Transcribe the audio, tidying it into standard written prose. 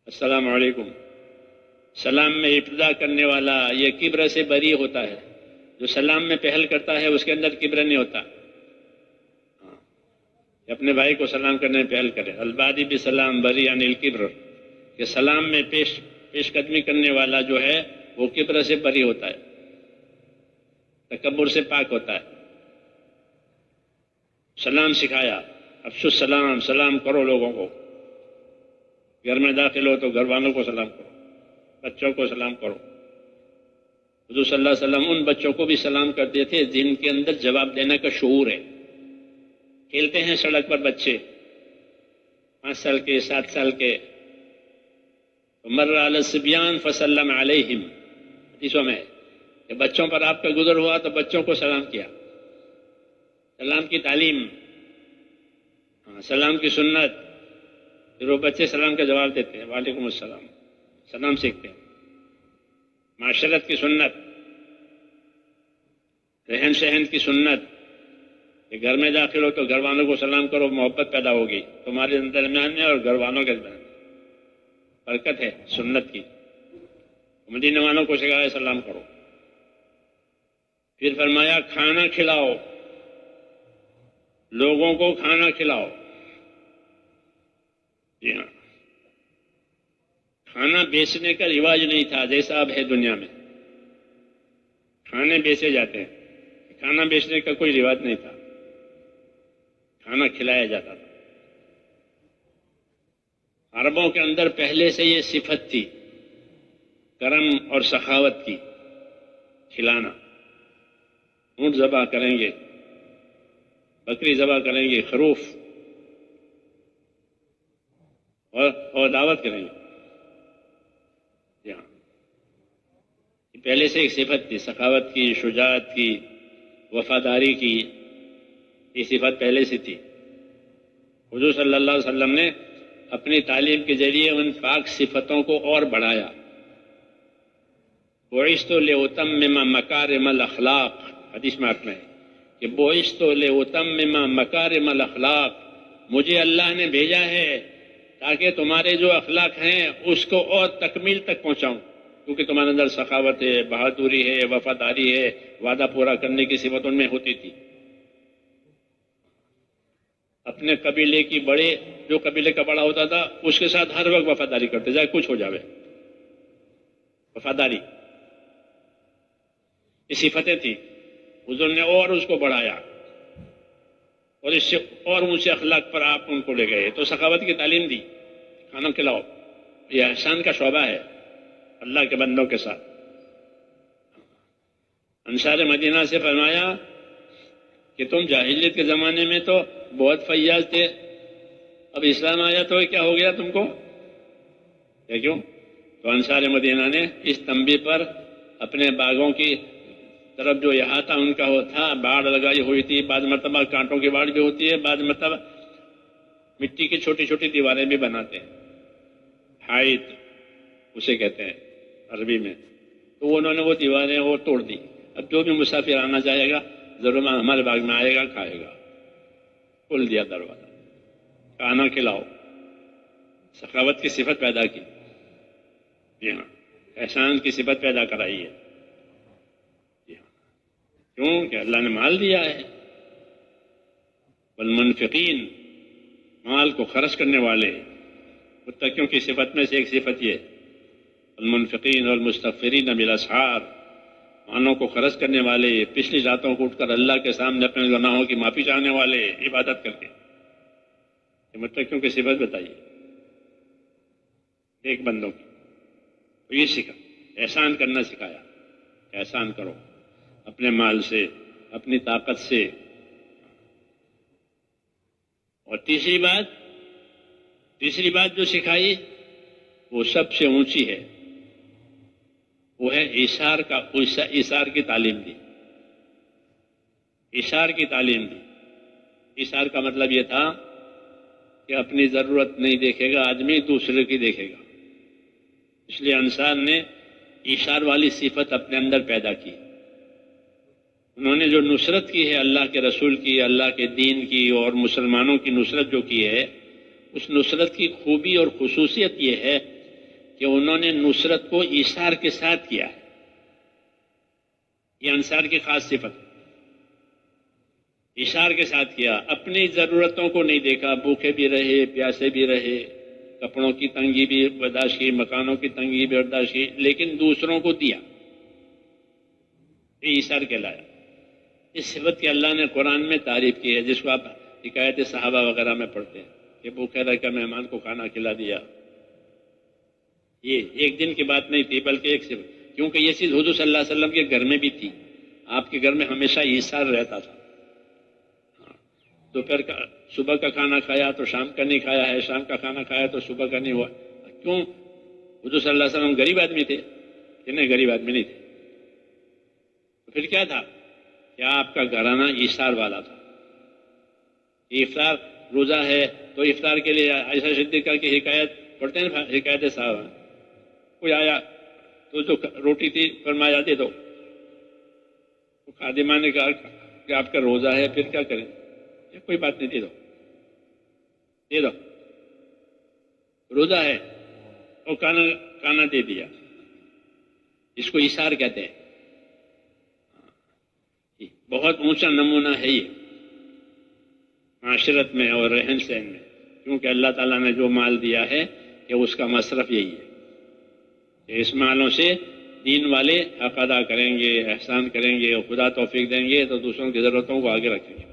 السلام علیکم. سلام میں ابتدا کرنے والا یہ کبر سے بری ہوتا ہے. جو سلام میں پہل کرتا ہے اس کے اندر کبر نہیں ہوتا. اپنے بھائی کو سلام کرنے میں پہل کرے. البادی بھی سلام بری عن الکبر، کہ سلام میں پیش قدمی کرنے والا جو ہے وہ کبر سے بری ہوتا ہے، تکبر سے پاک ہوتا ہے. سلام سکھایا، افشو السلام، سلام کرو لوگوں کو. گھر میں داخل ہو تو گھر والوں کو سلام کرو، بچوں کو سلام کرو. حضور صلی اللہ علیہ وسلم ان بچوں کو بھی سلام کرتے تھے جن کے اندر جواب دینے کا شعور ہے. کھیلتے ہیں سڑک پر بچے 5 سال کے 7 سال کے، مر علی الصبیان فسلم علیہم، حدیثوں میں کہ بچوں پر آپ کا گزر ہوا تو بچوں کو سلام کیا. سلام کی تعلیم، سلام کی سنت. پھر وہ بچے سلام کا جواب دیتے ہیں، وعلیکم السلام، سلام سیکھتے ہیں. معاشرت کی سنت، رہن سہن کی سنت، کہ گھر میں داخل ہو تو گھر والوں کو سلام کرو، محبت پیدا ہوگی تمہارے درمیان میں اور گھر والوں کے درمیان. برکت ہے سنت کی. مدینے والوں کو سکھایا سلام کرو. پھر فرمایا کھانا کھلاؤ، لوگوں کو کھانا کھلاؤ. جی ہاں، کھانا بیچنے کا رواج نہیں تھا جیسا اب ہے دنیا میں. کھانے بیچے جاتے ہیں، کھانا بیچنے کا کوئی رواج نہیں تھا، کھانا کھلایا جاتا تھا. عربوں کے اندر پہلے سے یہ صفت تھی، کرم اور سخاوت کی. کھلانا، اونٹ ذبح کریں گے، بکری ذبح کریں گے، خروف، اور دعوت کریں گے. پہلے سے ایک صفت تھی، سخاوت کی، شجاعت کی، وفاداری کی. یہ صفت پہلے سے تھی. حضور صلی اللہ علیہ وسلم نے اپنی تعلیم کے ذریعے ان پاک صفتوں کو اور بڑھایا. بعثت لأتمم مکارم الاخلاق، حدیث میں آتا ہے کہ بعثت لأتمم مکارم الاخلاق، مجھے اللہ نے بھیجا ہے تاکہ تمہارے جو اخلاق ہیں اس کو اور تکمیل تک پہنچاؤں. کیونکہ تمہارے اندر سخاوت ہے، بہادری ہے، وفاداری ہے، وعدہ پورا کرنے کی صفت ان میں ہوتی تھی. اپنے قبیلے کی بڑے، جو قبیلے کا بڑا ہوتا تھا اس کے ساتھ ہر وقت وفاداری کرتے، چاہے کچھ ہو جاوے. وفاداری، یہ صفتیں تھیں. حضور نے اور اس کو بڑھایا اور اس سے اور اونچے اخلاق پر آپ ان کو لے گئے. تو سخاوت کی تعلیم دی. کھانا کھلاؤ، یہ احسان کا شعبہ ہے اللہ کے بندوں کے ساتھ. انصار مدینہ سے فرمایا کہ تم جاہلیت کے زمانے میں تو بہت فیاض تھے، اب اسلام آیا تو کیا ہو گیا تم کو؟ کیوں؟ تو انصار مدینہ نے اس تنبیہ پر اپنے باغوں کی طرف جو احاطہ ان کا تھا، باڑ لگائی ہوئی تھی. بعض مرتبہ کانٹوں کی باڑ بھی ہوتی ہے، بعض مرتبہ مٹی کی چھوٹی چھوٹی دیواریں بھی بناتے ہیں، حائط اسے کہتے ہیں عربی میں. تو انہوں نے وہ دیواریں وہ توڑ دی. اب جو بھی مسافر آنا چاہے گا ضرور ہمارے باغ میں آئے گا، کھائے گا. کھول دیا دروازہ. کھانا کھلاؤ، سخاوت کی صفت پیدا کی. جی ہاں، احسان کی صفت پیدا کرائی ہے. جی ہاں، کیوں کہ اللہ نے مال دیا ہے. والمنفقین، مال کو خرچ کرنے والے. متقیوں کی صفت میں سے ایک صفت یہ، المنفقین والمستغفرین بالاسحار، مالوں کو خرچ کرنے والے، پچھلی راتوں کو اٹھ کر اللہ کے سامنے اپنے گناہوں کی معافی چاہنے والے، عبادت کر کے. یہ متقیوں کی صفت بتائیے ایک بندوں کی. تو یہ سکھا، احسان کرنا سکھایا. احسان کرو اپنے مال سے، اپنی طاقت سے. اور تیسری بات جو سکھائی وہ سب سے اونچی ہے، وہ ہے ایثار کی تعلیم دی. ایثار کی تعلیم دی. ایثار کا مطلب یہ تھا کہ اپنی ضرورت نہیں دیکھے گا آدمی، دوسرے کی دیکھے گا. اس لیے انصار نے ایثار والی صفت اپنے اندر پیدا کی. انہوں نے جو نصرت کی ہے اللہ کے رسول کی، اللہ کے دین کی اور مسلمانوں کی نصرت جو کی ہے، اس نصرت کی خوبی اور خصوصیت یہ ہے کہ انہوں نے نصرت کو ایثار کے ساتھ کیا ہے. یہ انصار کی خاص صفت ہے. ایثار کے ساتھ کیا، اپنی ضرورتوں کو نہیں دیکھا، بھوکے بھی رہے، پیاسے بھی رہے، کپڑوں کی تنگی بھی برداشت کی، مکانوں کی تنگی بھی برداشت کی، لیکن دوسروں کو دیا. یہ ایثار کہلایا. اس صفت کی اللہ نے قرآن میں تعریف کی ہے، جس کو آپ حکایت صحابہ وغیرہ میں پڑھتے ہیں کہ بھوکے رہ کر مہمان کو کھانا کھلا دیا. یہ ایک دن کی بات نہیں تھی، بلکہ ایک صفت، کیونکہ یہ چیز حضور صلی اللہ علیہ وسلم کے گھر میں بھی تھی. آپ کے گھر میں ہمیشہ ایثار رہتا تھا. دوپہر کا صبح کا کھانا کھایا تو شام کا نہیں کھایا ہے، شام کا کھانا کھایا تو صبح کا نہیں ہوا. کیوں؟ حضور صلی اللہ علیہ وسلم غریب آدمی تھے کہ نہیں؟ غریب آدمی نہیں تھے. تو پھر کیا تھا کہ آپ کا گھرانہ ایثار والا تھا. افطار روزہ ہے تو افطار کے لیے عائشہ صدیقہ کی حکایت پڑھتے ہیں، حکایت صاحب. کوئی آیا تو جو روٹی تھی فرمایا دے دو. خادمہ نے کہا کہ آپ کا روزہ ہے، پھر کیا کریں؟ کوئی بات نہیں، دے دو دے دو، روزہ ہے. اور کھانا دے دیا. اس کو ایثار کہتے ہیں. بہت اونچا نمونہ ہے یہ معاشرت میں اور رہن سہن میں، کیونکہ اللہ تعالیٰ نے جو مال دیا ہے کہ اس کا مصرف یہی ہے کہ اس مالوں سے دین والے حق ادا کریں گے، احسان کریں گے، اور خدا توفیق دیں گے تو دوسروں کی ضرورتوں کو آگے رکھیں گے.